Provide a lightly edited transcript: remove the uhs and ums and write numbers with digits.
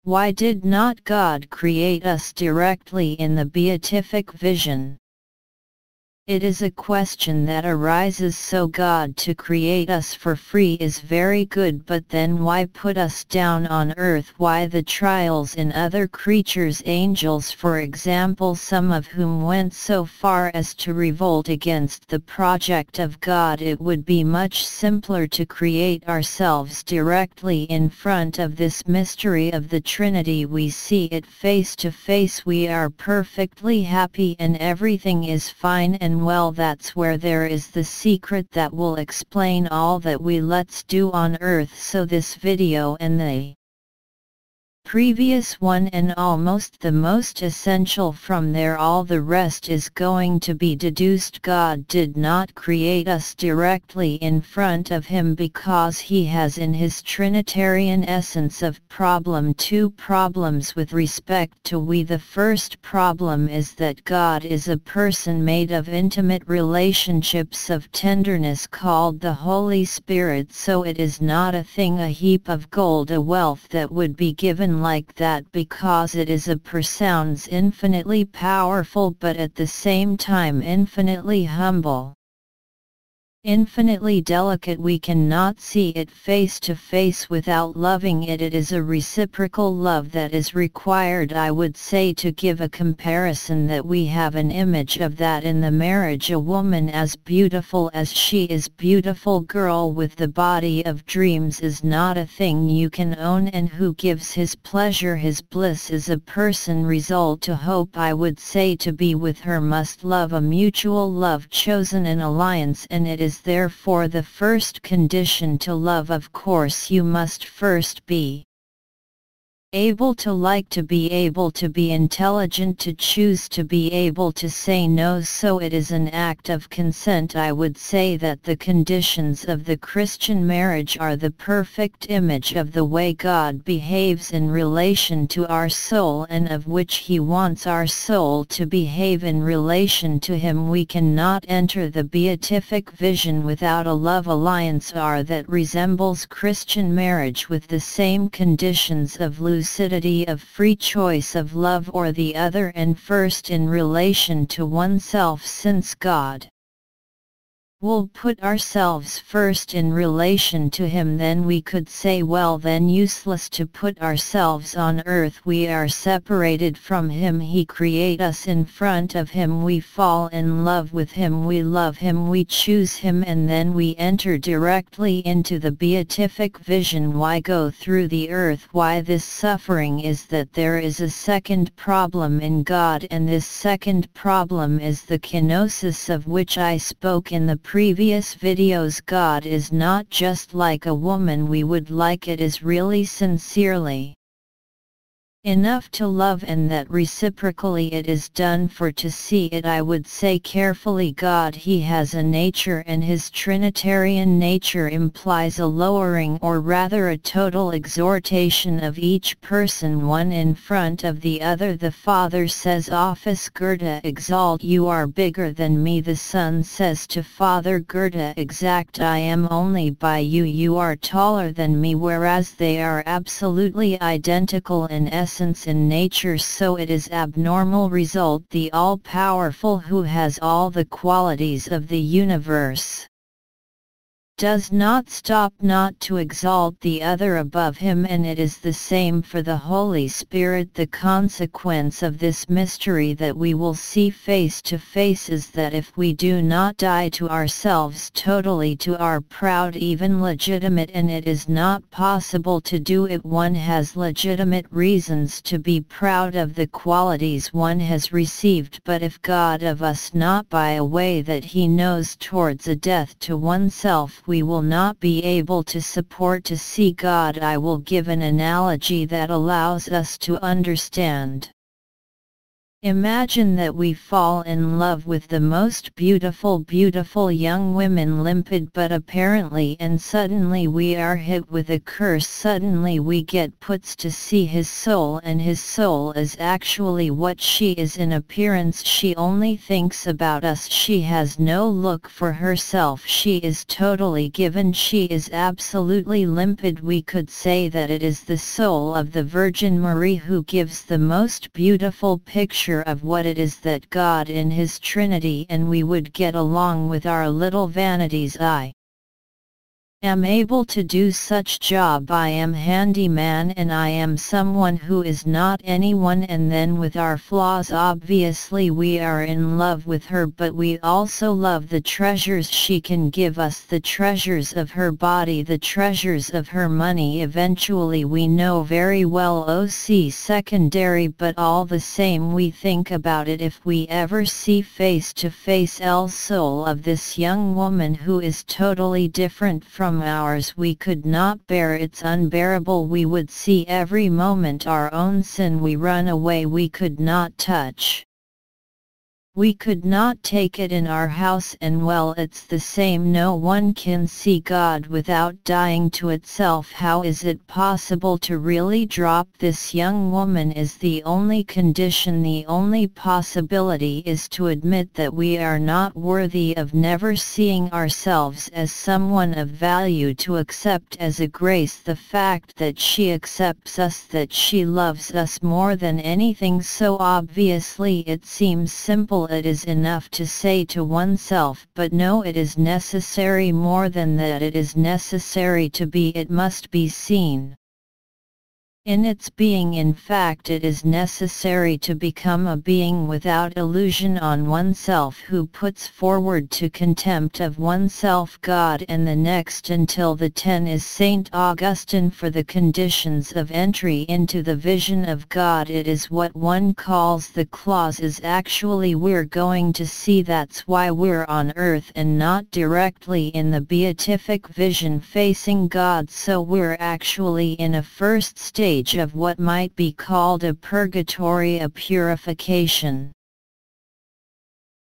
Why did not God create us directly in the beatific vision? It is a question that arises. So God to create us for free is very good, but then why put us down on earth? Why the trials in other creatures, angels for example, some of whom went so far as to revolt against the project of God? It would be much simpler to create ourselves directly in front of this mystery of the Trinity. We see it face to face, we are perfectly happy and everything is fine and well. That's where there is the secret that will explain all that we let's do on earth. So this video and the previous one and almost the most essential from there, all the rest is going to be deduced. God did not create us directly in front of him because he has in his Trinitarian essence of problem two problems with respect to we. The first problem is that God is a person made of intimate relationships of tenderness called the Holy Spirit. So it is not a thing, a heap of gold, a wealth that would be given like that, because it is a sounds infinitely powerful but at the same time infinitely humble, infinitely delicate. We cannot see it face to face without loving it. It is a reciprocal love that is required. I would say, to give a comparison, that we have an image of that in the marriage. A woman as beautiful as she is beautiful, girl with the body of dreams, is not a thing you can own, and who gives his pleasure, his bliss, is a person resolved to hope. I would say to be with her must love, a mutual love chosen in alliance, and it is therefore the first condition to love. Of course you must first be able to like, to be able to be intelligent, to choose, to be able to say no. So it is an act of consent. I would say that the conditions of the Christian marriage are the perfect image of the way God behaves in relation to our soul, and of which he wants our soul to behave in relation to him. We cannot enter the beatific vision without a love alliance that resembles Christian marriage, with the same conditions of lucidity, of free choice, of love or the other, and first in relation to oneself, since God will put ourselves first in relation to him. Then we could say, well, then useless to put ourselves on earth. We are separated from him. He create us in front of him. We fall in love with him. We love him. We choose him, and then we enter directly into the beatific vision. Why go through the earth? Why this suffering? Is that there is a second problem in God, and this second problem is the kenosis, of which I spoke in the previous videos. God is not just like a woman we would like, it is really sincerely enough to love, and that reciprocally it is done for to see it. I would say carefully, God, he has a nature, and his Trinitarian nature implies a lowering, or rather a total exhortation of each person, one in front of the other. The Father says, Office Goethe, exalt, you are bigger than me. The Son says to Father Goethe, exact, I am only by you, you are taller than me, whereas they are absolutely identical in essence, in nature. So it is abnormal result. The all-powerful, who has all the qualities of the universe, does not stop not to exalt the other above him, and it is the same for the Holy Spirit. The consequence of this mystery that we will see face to face is that if we do not die to ourselves totally, to our proud, even legitimate, and it is not possible to do it, one has legitimate reasons to be proud of the qualities one has received, but if God of us not by a way that he knows towards a death to oneself, we will not be able to support to see God. I will give an analogy that allows us to understand. Imagine that we fall in love with the most beautiful young women, limpid but apparently, and suddenly we are hit with a curse. Suddenly we get puts to see his soul, and his soul is actually what she is in appearance. She only thinks about us. She has no look for herself. She is totally given. She is absolutely limpid. We could say that it is the soul of the Virgin Marie who gives the most beautiful picture of what it is that God in His Trinity, and we would get along with our little vanities. I am able to do such job. I am handyman, and I am someone who is not anyone. And then with our flaws, obviously we are in love with her, but we also love the treasures she can give us, the treasures of her body, the treasures of her money. Eventually we know very well OC secondary, but all the same we think about it. If we ever see face to face el soul of this young woman who is totally different from ours, we could not bear. It's unbearable. We would see every moment our own sin. We run away. We could not touch. We could not take it in our house. And well, it's the same. No one can see God without dying to itself. How is it possible to really drop this young woman? Is the only condition, the only possibility is to admit that we are not worthy of never seeing ourselves as someone of value, to accept as a grace the fact that she accepts us, that she loves us more than anything. So obviously it seems simple. It is enough to say to oneself, but no, it is necessary more than that. It is necessary to be. It must be seen in its being. In fact, it is necessary to become a being without illusion on oneself, who puts forward to contempt of oneself God and the next. Until the 10 is Saint Augustine. For the conditions of entry into the vision of God, it is what one calls the clauses. Actually we're going to see that's why we're on earth and not directly in the beatific vision facing God. So we're actually in a first stage of what might be called a purgatory, a purification.